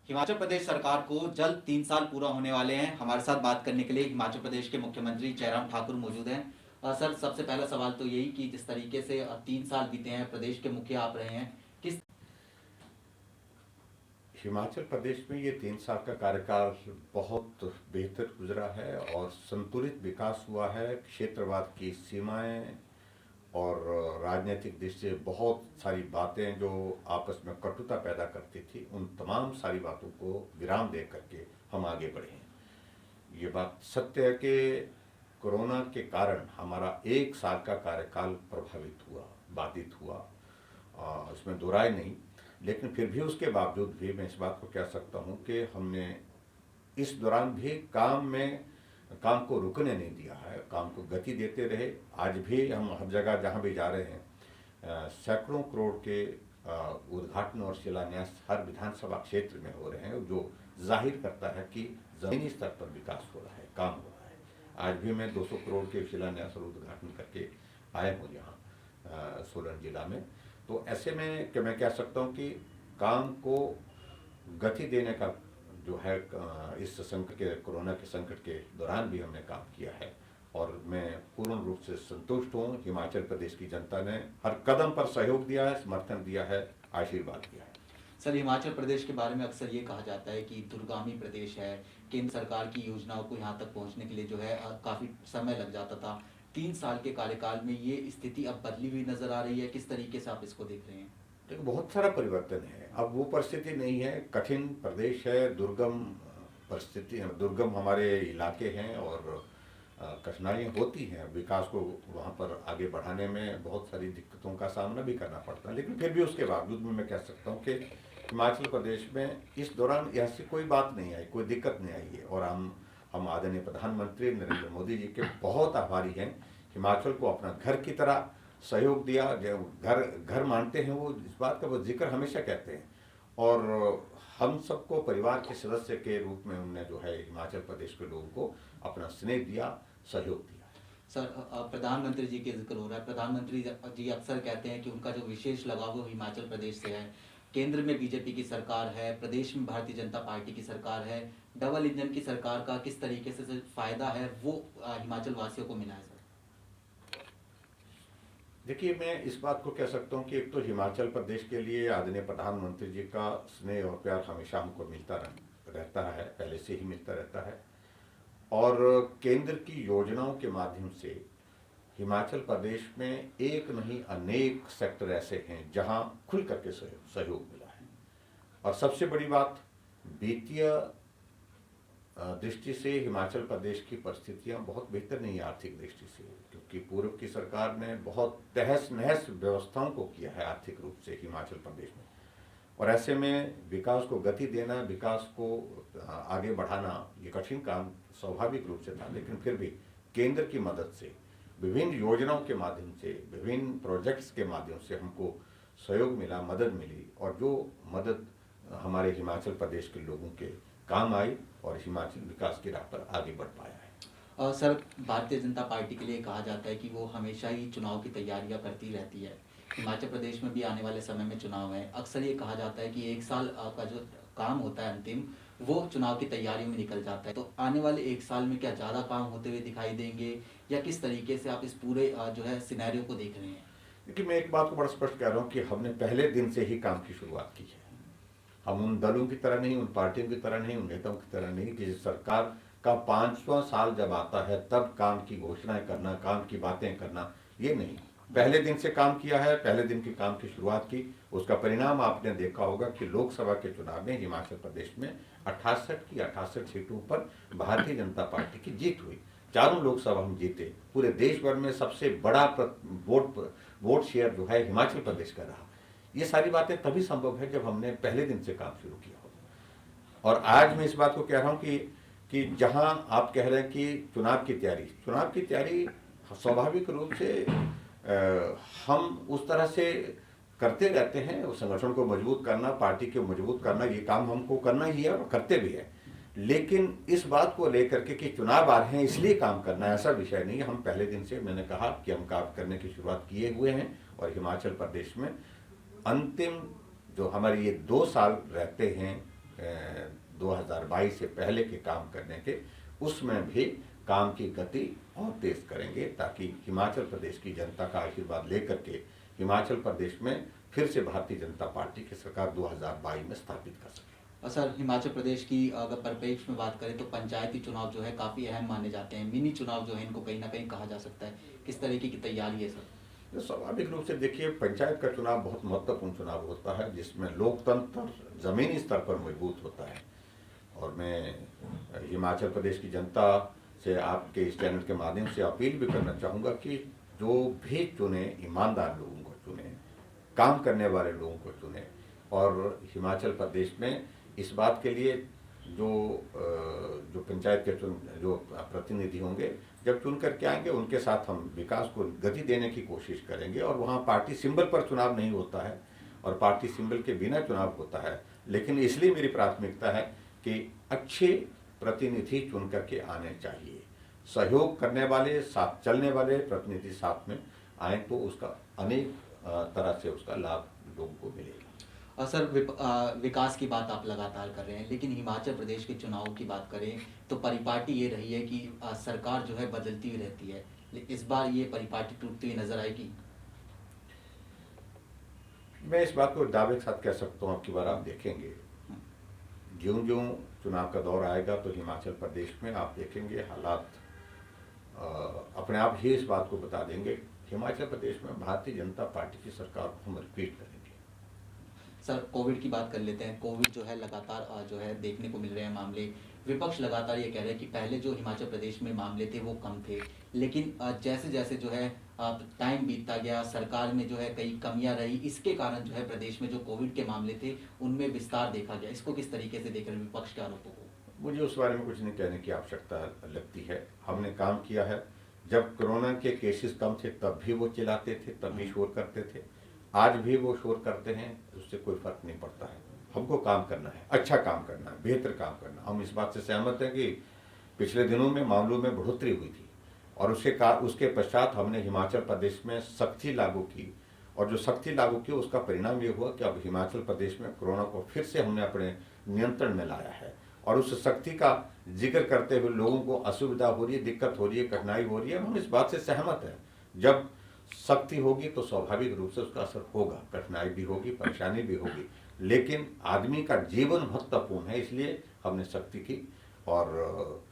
हिमाचल प्रदेश सरकार को जल्द 3 साल पूरा होने वाले हैं। हमारे साथ बात करने के लिए हिमाचल प्रदेश के मुख्यमंत्री जयराम ठाकुर मौजूद हैं। सर, सबसे पहला सवाल तो यही कि जिस तरीके से 3 साल बीते हैं, प्रदेश के मुखिया आप रहे हैं, किस हिमाचल प्रदेश में ये 3 साल का कार्यकाल बहुत बेहतर गुजरा है और संतुलित विकास हुआ है। क्षेत्रवाद की सीमाएं और राजनीतिक दृष्टि से बहुत सारी बातें जो आपस में कटुता पैदा करती थी, उन तमाम सारी बातों को विराम दे करके हम आगे बढ़े हैं। ये बात सत्य है कि कोरोना के कारण हमारा 1 साल का कार्यकाल प्रभावित हुआ, बाधित हुआ, इसमें दो राय नहीं। लेकिन फिर भी उसके बावजूद भी मैं इस बात को कह सकता हूं कि हमने इस दौरान भी काम को रुकने नहीं दिया है, काम को गति देते रहे। आज भी हम हर जगह जहां भी जा रहे हैं, सैकड़ों करोड़ के उद्घाटन और शिलान्यास हर विधानसभा क्षेत्र में हो रहे हैं, जो जाहिर करता है कि जमीनी स्तर पर विकास हो रहा है, काम हो रहा है। आज भी मैं 200 करोड़ के शिलान्यास और उद्घाटन करके आया हूँ यहाँ सोलन जिला में। तो ऐसे में कि मैं कह सकता हूँ कि काम को गति देने का जो है इस संकट के, कोरोना के संकट के दौरान भी हमने काम किया है और मैं पूर्ण रूप से संतुष्ट हूँ। हिमाचल प्रदेश की जनता ने हर कदम पर सहयोग दिया है, समर्थन दिया है, आशीर्वाद दिया है। सर, हिमाचल प्रदेश के बारे में अक्सर ये कहा जाता है कि दूरगामी प्रदेश है, केंद्र सरकार की योजनाओं को यहाँ तक पहुँचने के लिए जो है काफ़ी समय लग जाता था। 3 साल के कार्यकाल में ये स्थिति अब बदली हुई नजर आ रही है। किस तरीके से आप इसको देख रहे हैं? देखो, बहुत सारा परिवर्तन है। अब वो परिस्थिति नहीं है, कठिन प्रदेश है, दुर्गम परिस्थिति, दुर्गम हमारे इलाके हैं और कठिनाइयाँ होती हैं। विकास को वहाँ पर आगे बढ़ाने में बहुत सारी दिक्कतों का सामना भी करना पड़ता है, लेकिन फिर भी उसके बावजूद भी मैं कह सकता हूँ कि हिमाचल प्रदेश में इस दौरान ऐसी कोई बात नहीं आई, कोई दिक्कत नहीं आई है। और हम आदरणीय प्रधानमंत्री नरेंद्र मोदी जी के बहुत आभारी हैं। हिमाचल को अपना घर की तरह सहयोग दिया, जो घर मानते हैं, वो इस बात का वो जिक्र हमेशा कहते हैं और हम सबको परिवार के सदस्य के रूप में उन्होंने जो है हिमाचल प्रदेश के लोगों को अपना स्नेह दिया, सहयोग दिया। सर, प्रधानमंत्री जी के जिक्र हो रहा है। प्रधानमंत्री जी अक्सर कहते हैं कि उनका जो विशेष लगाव वो हिमाचल प्रदेश से है। केंद्र में बीजेपी की सरकार है, प्रदेश में भारतीय जनता पार्टी की सरकार है। डबल इंजन की सरकार का किस तरीके से फायदा है वो हिमाचल वासियों को मिला है? सर, देखिए, मैं इस बात को कह सकता हूँ कि एक तो हिमाचल प्रदेश के लिए आदरणीय प्रधानमंत्री जी का स्नेह और प्यार हमेशा हमको मिलता रहता है, पहले से ही मिलता रहता है। और केंद्र की योजनाओं के माध्यम से हिमाचल प्रदेश में एक नहीं अनेक सेक्टर ऐसे हैं जहां खुल करके सहयोग मिला है। और सबसे बड़ी बात, वित्तीय दृष्टि से हिमाचल प्रदेश की परिस्थितियां बहुत बेहतर नहीं है आर्थिक दृष्टि से, क्योंकि पूर्व की सरकार ने बहुत तहस नहस व्यवस्थाओं को किया है आर्थिक रूप से हिमाचल प्रदेश में। और ऐसे में विकास को गति देना, विकास को आगे बढ़ाना, ये कठिन काम स्वाभाविक रूप से था। लेकिन फिर भी केंद्र की मदद से, विभिन्न योजनाओं के माध्यम से, विभिन्न प्रोजेक्ट्स के माध्यम से हमको सहयोग मिला, मदद मिली और जो मदद हमारे हिमाचल प्रदेश के लोगों के काम आई और हिमाचल विकास की राह पर आगे बढ़ पाया है। सर, भारतीय जनता पार्टी के लिए कहा जाता है कि वो हमेशा ही चुनाव की तैयारियां करती रहती है। हिमाचल प्रदेश में भी आने वाले समय में चुनाव है। अक्सर ये कहा जाता है कि 1 साल का जो काम होता है अंतिम, वो चुनाव की तैयारियों में निकल जाता है। तो आने वाले 1 साल में क्या ज़्यादा काम होते हुए दिखाई देंगे या किस तरीके से आप इस पूरे जो है सिनेरियो को देख रहे हैं? देखिए, मैं एक बात को बड़ा स्पष्ट कह रहा हूँ कि हमने पहले दिन से ही काम की शुरुआत की है। हम उन दलों की तरह नहीं, उन पार्टियों की तरह नहीं, उन नेताओं की तरह नहीं कि सरकार का 5वां साल जब आता है तब काम की घोषणाएं करना, काम की बातें करना, ये नहीं। पहले दिन से काम किया है, पहले दिन के काम की शुरुआत की। उसका परिणाम आपने देखा होगा कि लोकसभा के चुनाव में हिमाचल प्रदेश में 68 की 68 सीटों पर भारतीय जनता पार्टी की जीत हुई। चारों लोकसभा हम जीते। पूरे देश भर में सबसे बड़ा वोट शेयर जो है हिमाचल प्रदेश का रहा। ये सारी बातें तभी संभव है जब हमने पहले दिन से काम शुरू किया हो। और आज मैं इस बात को कह रहा हूँ कि जहां आप कह रहे हैं कि चुनाव की तैयारी स्वाभाविक रूप से हम उस तरह से करते रहते हैं। उस संगठन को मजबूत करना, पार्टी को मजबूत करना, ये काम हमको करना ही है और करते भी है। लेकिन इस बात को लेकर के कि चुनाव आ रहे हैं इसलिए काम करना, ऐसा विषय नहीं है। हम पहले दिन से, मैंने कहा कि हम काम करने की शुरुआत किए हुए हैं और हिमाचल प्रदेश में अंतिम जो हमारे ये 2 साल रहते हैं 2022 से पहले के काम करने के, उसमें भी काम की गति और तेज करेंगे, ताकि हिमाचल प्रदेश की जनता का आशीर्वाद लेकर के हिमाचल प्रदेश में फिर से भारतीय जनता पार्टी की सरकार 2022 में स्थापित कर सके। और सर, हिमाचल प्रदेश की अगर परिप्रेक्ष्य में बात करें तो पंचायती चुनाव जो है काफ़ी अहम माने जाते हैं। मिनी चुनाव जो है इनको कहीं ना कहीं कहा जा सकता है। किस तरीके की तैयारी है सर? तो स्वाभाविक रूप से देखिए, पंचायत का चुनाव बहुत महत्वपूर्ण चुनाव होता है, जिसमें लोकतंत्र जमीनी स्तर पर मजबूत होता है। और मैं हिमाचल प्रदेश की जनता से आपके इस चैनल के माध्यम से अपील भी करना चाहूँगा कि जो भी चुने, ईमानदार लोगों को चुने, काम करने वाले लोगों को चुने। और हिमाचल प्रदेश में इस बात के लिए जो पंचायत के जो प्रतिनिधि होंगे, जब चुन करके आएंगे, उनके साथ हम विकास को गति देने की कोशिश करेंगे। और वहाँ पार्टी सिंबल पर चुनाव नहीं होता है और पार्टी सिंबल के बिना चुनाव होता है, लेकिन इसलिए मेरी प्राथमिकता है कि अच्छे प्रतिनिधि चुन करके आने चाहिए। सहयोग करने वाले, साथ चलने वाले प्रतिनिधि साथ में आए तो उसका अनेक तरह से उसका लाभ लोगों को मिलेगा। और सर, विकास की बात आप लगातार कर रहे हैं, लेकिन हिमाचल प्रदेश के चुनाव की बात करें तो परिपाटी ये रही है कि सरकार जो है बदलती हुई रहती है। इस बार ये परिपाटी टूटती हुई नजर आएगी? मैं इस बात को दावे के साथ कह सकता हूँ, अब की बार आप देखेंगे, ज्यों ज्यों चुनाव का दौर आएगा तो हिमाचल प्रदेश में आप देखेंगे हालात अपने आप ही इस बात को बता देंगे। हिमाचल प्रदेश में भारतीय जनता पार्टी की सरकार को हम रिपीट करेंगे। सर, कोविड की बात कर लेते हैं। कोविड जो है लगातार जो है देखने को मिल रहे हैं मामले। विपक्ष लगातार ये कह रहे हैं कि पहले जो हिमाचल प्रदेश में मामले थे वो कम थे, लेकिन जैसे जैसे जो है टाइम बीतता गया, सरकार में जो है कई कमियां रही, इसके कारण जो है प्रदेश में जो कोविड के मामले थे उनमें विस्तार देखा गया। इसको किस तरीके से देख रहे हैं विपक्ष के आरोपों को? मुझे उस बारे में कुछ नहीं कहने की आवश्यकता लगती है। हमने काम किया है। जब कोरोना के केसेस कम थे तब भी वो चिल्लाते थे, तब भी शोर करते थे। आज भी वो शोर करते हैं, उससे कोई फर्क नहीं पड़ता है। हमको काम करना है, अच्छा काम करना है, बेहतर काम करना। हम इस बात से सहमत हैं कि पिछले दिनों में मामलों में बढ़ोतरी हुई थी और उसके पश्चात हमने हिमाचल प्रदेश में सख्ती लागू की। और जो सख्ती लागू की उसका परिणाम ये हुआ कि अब हिमाचल प्रदेश में कोरोना को फिर से हमने अपने नियंत्रण में लाया है। और उस सख्ती का जिक्र करते हुए लोगों को असुविधा हो रही है, दिक्कत हो रही है, कठिनाई हो रही है, हम इस बात से सहमत हैं। जब सख्ती होगी तो स्वाभाविक रूप से उसका असर होगा, कठिनाई भी होगी, परेशानी भी होगी, लेकिन आदमी का जीवन महत्वपूर्ण है, इसलिए हमने सख्ती की। और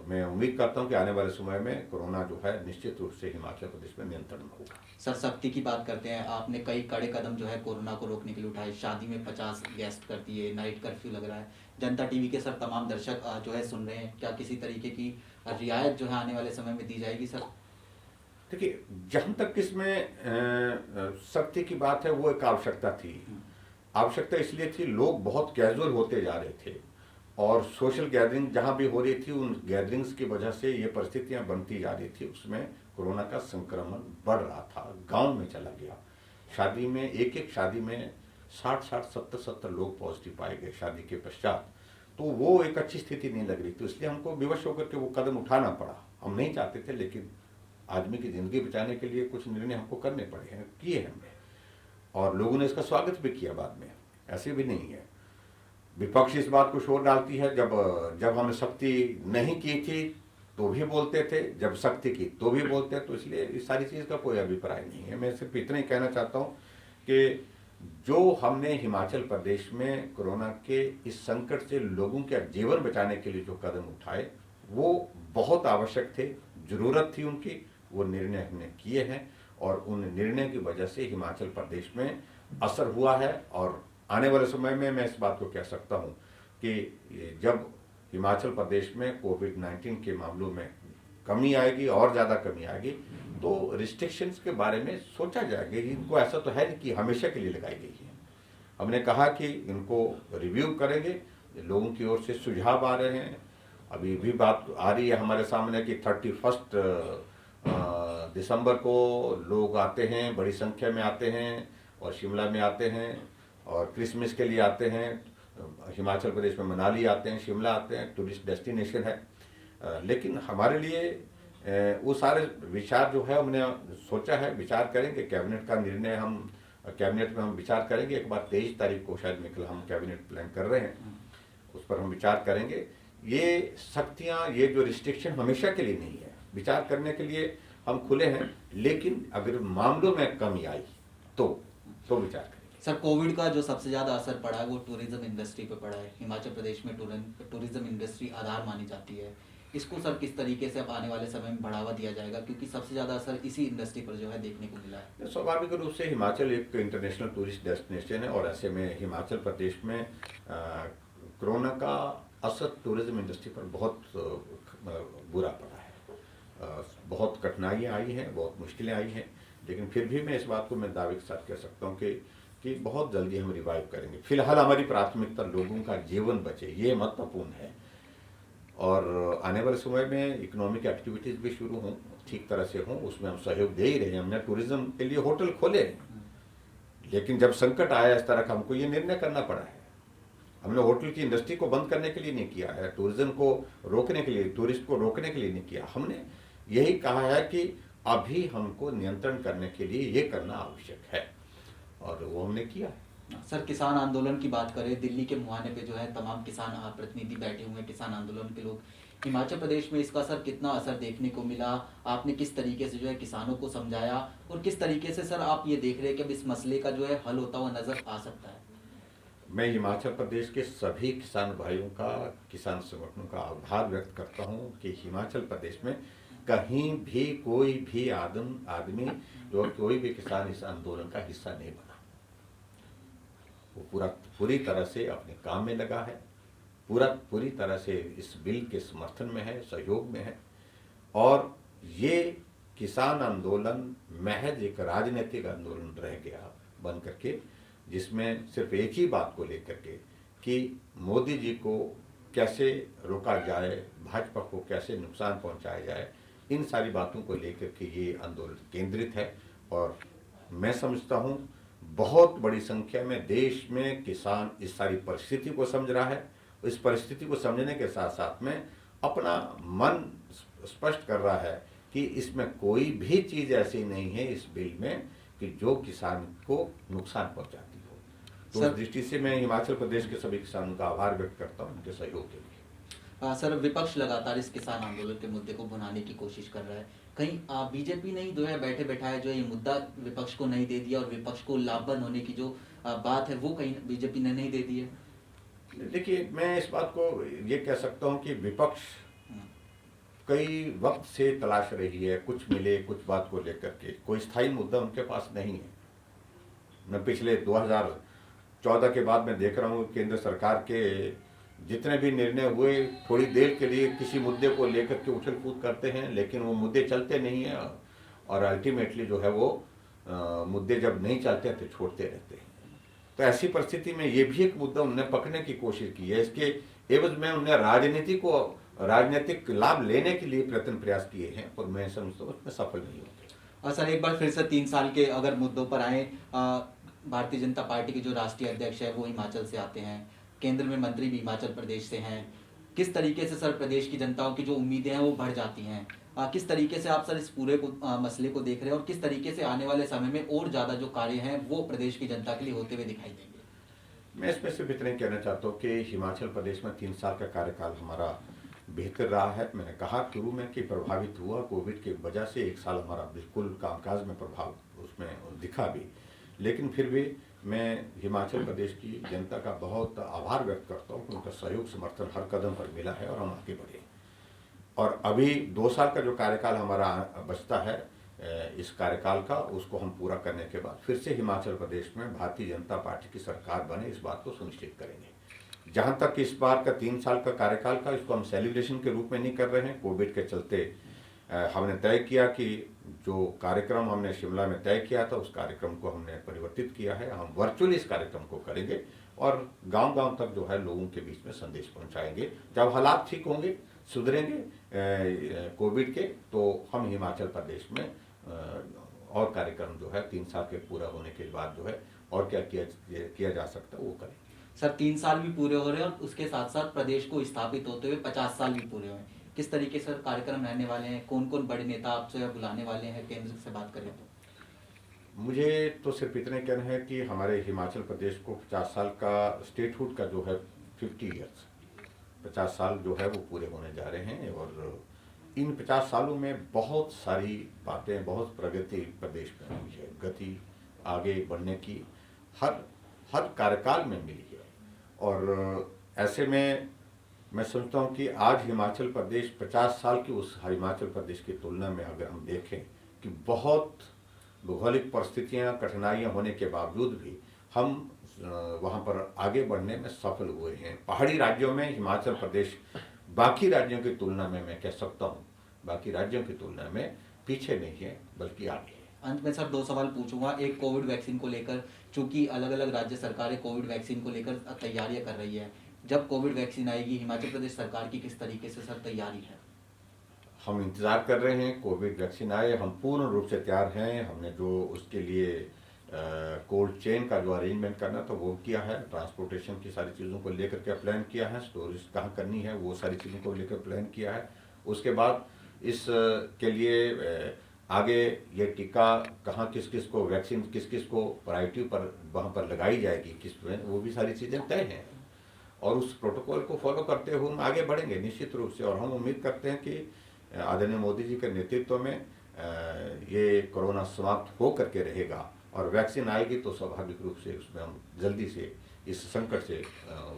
मैं उम्मीद करता हूं कि आने वाले समय में कोरोना जो है निश्चित रूप से हिमाचल प्रदेश में नियंत्रण में होगा। सर, सख्ती की बात करते हैं, आपने कई कड़े कदम जो है कोरोना को रोकने के लिए उठाए। शादी में 50 गेस्ट कर दिए, नाइट कर्फ्यू लग रहा है। जनता टीवी के सर तमाम दर्शक जो है सुन रहे हैं, क्या किसी तरीके की रियायत जो है आने वाले समय में दी जाएगी सर? देखिए, जहाँ तक इसमें सख्ती की बात है, वो एक आवश्यकता थी। आवश्यकता इसलिए थी, लोग बहुत कैजुअल होते जा रहे थे और सोशल गैदरिंग जहाँ भी हो रही थी, उन गैदरिंग्स की वजह से ये परिस्थितियाँ बनती जा रही थी। उसमें कोरोना का संक्रमण बढ़ रहा था, गांव में चला गया। शादी में एक शादी में 60-60, 70-70 लोग पॉजिटिव पाए गए शादी के पश्चात। तो वो एक अच्छी स्थिति नहीं लग रही थी, इसलिए हमको विवश होकर के वो कदम उठाना पड़ा। हम नहीं चाहते थे, लेकिन आदमी की जिंदगी बचाने के लिए कुछ निर्णय हमको करने पड़े हैं, किए हमने। और लोगों ने इसका स्वागत भी किया बाद में, ऐसे भी नहीं है। विपक्ष इस बात को शोर डालती है, जब हमने सख्ती नहीं की थी तो भी बोलते थे, जब सख्ती की तो भी बोलते, तो इसलिए इस सारी चीज़ का कोई अभिप्राय नहीं है। मैं सिर्फ इतना ही कहना चाहता हूँ कि जो हमने हिमाचल प्रदेश में कोरोना के इस संकट से लोगों के जीवन बचाने के लिए जो कदम उठाए, वो बहुत आवश्यक थे, जरूरत थी उनकी। वो निर्णय हमने किए हैं और उन निर्णय की वजह से हिमाचल प्रदेश में असर हुआ है। और आने वाले समय में मैं इस बात को कह सकता हूं कि जब हिमाचल प्रदेश में कोविड-19 के मामलों में कमी आएगी और ज़्यादा कमी आएगी, तो रिस्ट्रिक्शंस के बारे में सोचा जाएगा। इनको ऐसा तो है नहीं कि हमेशा के लिए लगाई गई है। हमने कहा कि इनको रिव्यू करेंगे, लोगों की ओर से सुझाव आ रहे हैं। अभी भी बात आ रही है हमारे सामने कि 31 दिसंबर को लोग आते हैं, बड़ी संख्या में आते हैं और शिमला में आते हैं और क्रिसमस के लिए आते हैं। हिमाचल प्रदेश में मनाली आते हैं, शिमला आते हैं, टूरिस्ट डेस्टिनेशन है। लेकिन हमारे लिए वो सारे विचार जो है हमने सोचा है, विचार करेंगे। कैबिनेट का निर्णय हम कैबिनेट में हम विचार करेंगे। एक बार 23 तारीख को शायद निकल हम कैबिनेट प्लान कर रहे हैं उस पर हम विचार करेंगे। ये सख्तियाँ, ये जो रिस्ट्रिक्शन हमेशा के लिए नहीं है, विचार करने के लिए हम खुले हैं, लेकिन अगर मामलों में कमी आई तो विचार करेंगे। सर, कोविड का जो सबसे ज़्यादा असर पड़ा है वो टूरिज्म इंडस्ट्री पे पड़ा है। हिमाचल प्रदेश में टूरिज्म इंडस्ट्री आधार मानी जाती है। इसको सर किस तरीके से अब आने वाले समय में बढ़ावा दिया जाएगा, क्योंकि सबसे ज़्यादा असर इसी इंडस्ट्री पर जो है देखने को मिला है। स्वाभाविक रूप से हिमाचल एक इंटरनेशनल टूरिस्ट डेस्टिनेशन है और ऐसे में हिमाचल प्रदेश में कोरोना का असर टूरिज्म इंडस्ट्री पर बहुत बुरा पड़ा है। बहुत कठिनाइयाँ आई हैं, बहुत मुश्किलें आई हैं, लेकिन फिर भी मैं इस बात को मैं दावे के साथ कह सकता हूँ कि बहुत जल्दी हम रिवाइव करेंगे। फिलहाल हमारी प्राथमिकता लोगों का जीवन बचे, ये महत्वपूर्ण है। और आने वाले समय में इकोनॉमिक एक्टिविटीज़ भी शुरू हों, ठीक तरह से हों, उसमें हम सहयोग दे ही रहे हैं। हमने टूरिज्म के लिए होटल खोले, लेकिन जब संकट आया इस तरह का, हमको ये निर्णय करना पड़ा है। हमने होटल की इंडस्ट्री को बंद करने के लिए नहीं किया है, टूरिज्म को रोकने के लिए, टूरिस्ट को रोकने के लिए नहीं किया। हमने यही कहा है कि अभी हमको नियंत्रण करने के लिए ये करना आवश्यक है, और वो हमने किया है। सर, किसान आंदोलन की बात करें, दिल्ली के मुहाने पे जो है तमाम किसान प्रतिनिधि बैठे हुए हैं, किसान आंदोलन के लोग। हिमाचल प्रदेश में इसका सर कितना असर देखने को मिला? आपने किस तरीके से जो है किसानों को समझाया, और किस तरीके से सर आप ये देख रहे हैं कि अब इस मसले का जो है हल होता हुआ नजर आ सकता है? मैं हिमाचल प्रदेश के सभी किसान भाइयों का, किसान संगठनों का आभार व्यक्त करता हूं कि हिमाचल प्रदेश में कहीं भी कोई भी आदमी जो कोई भी किसान इस आंदोलन का हिस्सा नहीं बना। वो पूरी तरह से अपने काम में लगा है, पूरी तरह से इस बिल के समर्थन में है, सहयोग में है। और ये किसान आंदोलन महज एक राजनीतिक आंदोलन रह गया बन करके, जिसमें सिर्फ एक ही बात को लेकर के कि मोदी जी को कैसे रोका जाए, भाजपा को कैसे नुकसान पहुंचाया जाए, इन सारी बातों को लेकर के ये आंदोलन केंद्रित है। और मैं समझता हूं बहुत बड़ी संख्या में देश में किसान इस सारी परिस्थिति को समझ रहा है। इस परिस्थिति को समझने के साथ साथ में अपना मन स्पष्ट कर रहा है कि इसमें कोई भी चीज ऐसी नहीं है इस बिल में कि जो किसान को नुकसान पहुंचाती हो। तो इस दृष्टि से मैं हिमाचल प्रदेश के सभी किसानों का आभार व्यक्त करता हूं उनके सहयोग के लिए। सर, विपक्ष लगातार इस किसान आंदोलन के मुद्दे को भुनाने की कोशिश कर रहा है। कहीं बीजेपी ने ही जो है बैठे बैठाए जो ये मुद्दा विपक्ष को नहीं दे दिया, और विपक्ष को लाभबंद होने की जो बात है वो कहीं बीजेपी ने नहीं दे दी है? देखिए, मैं इस बात को ये कह सकता हूं कि विपक्ष कई वक्त से तलाश रही है कुछ मिले, कुछ बात को लेकर के। कोई स्थायी मुद्दा उनके पास नहीं है। मैं पिछले 2014 के बाद मैं देख रहा हूँ केंद्र सरकार के जितने भी निर्णय हुए, थोड़ी देर के लिए किसी मुद्दे को लेकर के उछल कूद करते हैं, लेकिन वो मुद्दे चलते नहीं हैं, और अल्टीमेटली जो है वो मुद्दे जब नहीं चलते तो छोड़ते रहते हैं। तो ऐसी परिस्थिति में ये भी एक मुद्दा उन्होंने पकड़ने की कोशिश की है। इसके एवज में उन्हें राजनीतिक लाभ लेने के लिए प्रयास किए हैं, और मैं समझता हूँ उसमें सफल नहीं होंगे। सर, एक बार फिर से 3 साल के अगर मुद्दों पर आए, भारतीय जनता पार्टी के जो राष्ट्रीय अध्यक्ष है वो हिमाचल से आते हैं, केंद्र में मंत्री भी हिमाचल प्रदेश से हैं। किस तरीके से सर प्रदेश की जनताओं की जो उम्मीदें हैं वो बढ़ जाती हैं? किस तरीके से आप सर इस पूरे मसले को देख रहे हैं, और किस तरीके से आने वाले समय में और ज़्यादा जो कार्य हैं वो प्रदेश की जनता के लिए होते हुए दिखाई देंगे? मैं इसमें सिर्फ इतना ही कहना चाहता हूँ कि हिमाचल प्रदेश में 3 साल का कार्यकाल हमारा बेहतर रहा है। मैंने कहा शुरू में कि प्रभावित हुआ कोविड की वजह से, 1 साल हमारा बिल्कुल कामकाज में प्रभाव उसमें दिखा भी, लेकिन फिर भी मैं हिमाचल प्रदेश की जनता का बहुत आभार व्यक्त करता हूँ कि उनका सहयोग समर्थन हर कदम पर मिला है और हम आगे बढ़े। और अभी 2 साल का जो कार्यकाल हमारा बचता है, इस कार्यकाल का, उसको हम पूरा करने के बाद फिर से हिमाचल प्रदेश में भारतीय जनता पार्टी की सरकार बने, इस बात को सुनिश्चित करेंगे। जहाँ तक इस बार का 3 साल का कार्यकाल का, इसको हम सेलिब्रेशन के रूप में नहीं कर रहे हैं। कोविड के चलते हमने तय किया कि जो कार्यक्रम हमने शिमला में तय किया था उस कार्यक्रम को हमने परिवर्तित किया है। हम वर्चुअली इस कार्यक्रम को करेंगे और गांव-गांव तक जो है लोगों के बीच में संदेश पहुंचाएंगे। जब हालात ठीक होंगे, सुधरेंगे कोविड के, तो हम हिमाचल प्रदेश में और कार्यक्रम जो है 3 साल के पूरा होने के बाद जो है और क्या किया जा सकता है वो करेंगे। सर, 3 साल भी पूरे हो रहे हैं और उसके साथ साथ प्रदेश को स्थापित होते हुए 50 साल भी पूरे हुए हैं। किस तरीके से कार्यक्रम रहने वाले हैं? कौन कौन बड़े नेता आपसे बुलाने वाले हैं केंद्र से बात करें तो? मुझे तो सिर्फ इतने कहना है कि हमारे हिमाचल प्रदेश को 50 साल का स्टेटहुड का जो है 50 ईयर्स 50 साल जो है वो पूरे होने जा रहे हैं और इन 50 सालों में बहुत सारी बातें, बहुत प्रगति प्रदेश में हुई है, गति आगे बढ़ने की हर हर कार्यकाल में मिली है। और ऐसे में मैं समझता हूँ कि आज हिमाचल प्रदेश 50 साल की उस हिमाचल प्रदेश की तुलना में अगर हम देखें कि बहुत भौगोलिक परिस्थितियाँ, कठिनाइयाँ होने के बावजूद भी हम वहाँ पर आगे बढ़ने में सफल हुए हैं। पहाड़ी राज्यों में हिमाचल प्रदेश बाकी राज्यों की तुलना में, मैं कह सकता हूँ, बाकी राज्यों की तुलना में पीछे नहीं है बल्कि आगे है। अंत में सर 2 सवाल पूछूंगा। एक, कोविड वैक्सीन को लेकर, चूंकि अलग अलग राज्य सरकारें कोविड वैक्सीन को लेकर तैयारियां कर रही है, जब कोविड वैक्सीन आएगी हिमाचल प्रदेश सरकार की किस तरीके से सर तैयारी है? हम इंतज़ार कर रहे हैं कोविड वैक्सीन आए, हम पूर्ण रूप से तैयार हैं। हमने जो उसके लिए कोल्ड चेन का जो अरेंजमेंट करना था वो किया है, ट्रांसपोर्टेशन की सारी चीज़ों को लेकर के प्लान किया है, स्टोरेज कहाँ करनी है वो सारी चीज़ों को लेकर प्लान किया है। उसके बाद इस के लिए आगे ये टीका कहाँ किस किस को, वैक्सीन किस किस को प्रायोरिटी पर वहाँ पर लगाई जाएगी, किस में, वो भी सारी चीज़ें तय हैं और उस प्रोटोकॉल को फॉलो करते हुए हम आगे बढ़ेंगे निश्चित रूप से। और हम उम्मीद करते हैं कि आदरणीय मोदी जी के नेतृत्व में ये कोरोना समाप्त हो करके रहेगा और वैक्सीन आएगी तो स्वाभाविक रूप से उसमें हम जल्दी से इस संकट से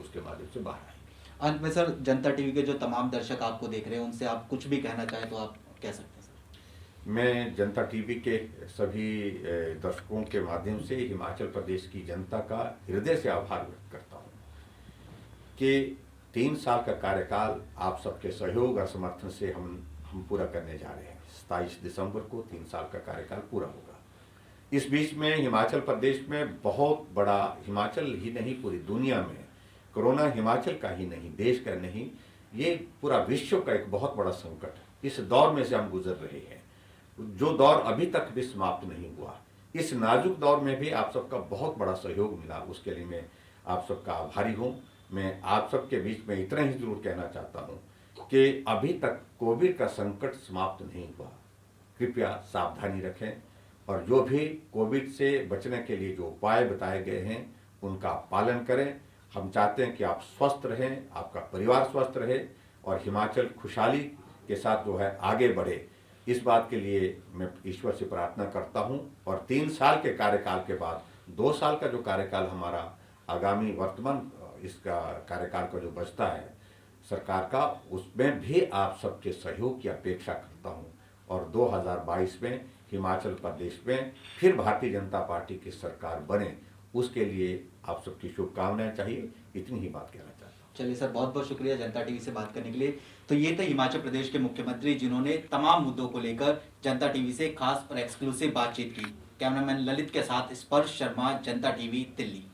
उसके माध्यम से बाहर आएंगे। अंत में सर, जनता टीवी के जो तमाम दर्शक आपको देख रहे हैं उनसे आप कुछ भी कहना चाहें तो आप कह सकते हैं सर। मैं जनता टीवी के सभी दर्शकों के माध्यम से हिमाचल प्रदेश की जनता का हृदय से आभार व्यक्त करता हूँ कि 3 साल का कार्यकाल आप सबके सहयोग और समर्थन से हम पूरा करने जा रहे हैं। 27 दिसंबर को 3 साल का कार्यकाल पूरा होगा। इस बीच में हिमाचल प्रदेश में बहुत बड़ा, हिमाचल ही नहीं पूरी दुनिया में, कोरोना हिमाचल का ही नहीं, देश का नहीं, ये पूरा विश्व का एक बहुत बड़ा संकट है। इस दौर में से हम गुजर रहे हैं, जो दौर अभी तक भी समाप्त नहीं हुआ। इस नाजुक दौर में भी आप सबका बहुत बड़ा सहयोग मिला, उसके लिए मैं आप सबका आभारी हूँ। मैं आप सबके बीच में इतना ही जरूर कहना चाहता हूँ कि अभी तक कोविड का संकट समाप्त नहीं हुआ। कृपया सावधानी रखें और जो भी कोविड से बचने के लिए जो उपाय बताए गए हैं उनका पालन करें। हम चाहते हैं कि आप स्वस्थ रहें, आपका परिवार स्वस्थ रहे और हिमाचल खुशहाली के साथ जो है आगे बढ़े। इस बात के लिए मैं ईश्वर से प्रार्थना करता हूं और 3 साल के कार्यकाल के बाद 2 साल का जो कार्यकाल हमारा आगामी वर्तमान इसका कार्यकाल का जो बचता है सरकार का, उसमें भी आप सबके सहयोग की अपेक्षा करता हूं और 2022 में हिमाचल प्रदेश में फिर भारतीय जनता पार्टी की सरकार बने, उसके लिए आप सबकी शुभकामनाएं चाहिए। इतनी ही बात कहना चाहता हूँ। चलिए सर, बहुत बहुत शुक्रिया जनता टीवी से बात करने के लिए। तो ये थे हिमाचल प्रदेश के मुख्यमंत्री जिन्होंने तमाम मुद्दों को लेकर जनता टीवी से खास और एक्सक्लूसिव बातचीत की। कैमरामैन ललित के साथ स्पर्श शर्मा, जनता टीवी, दिल्ली।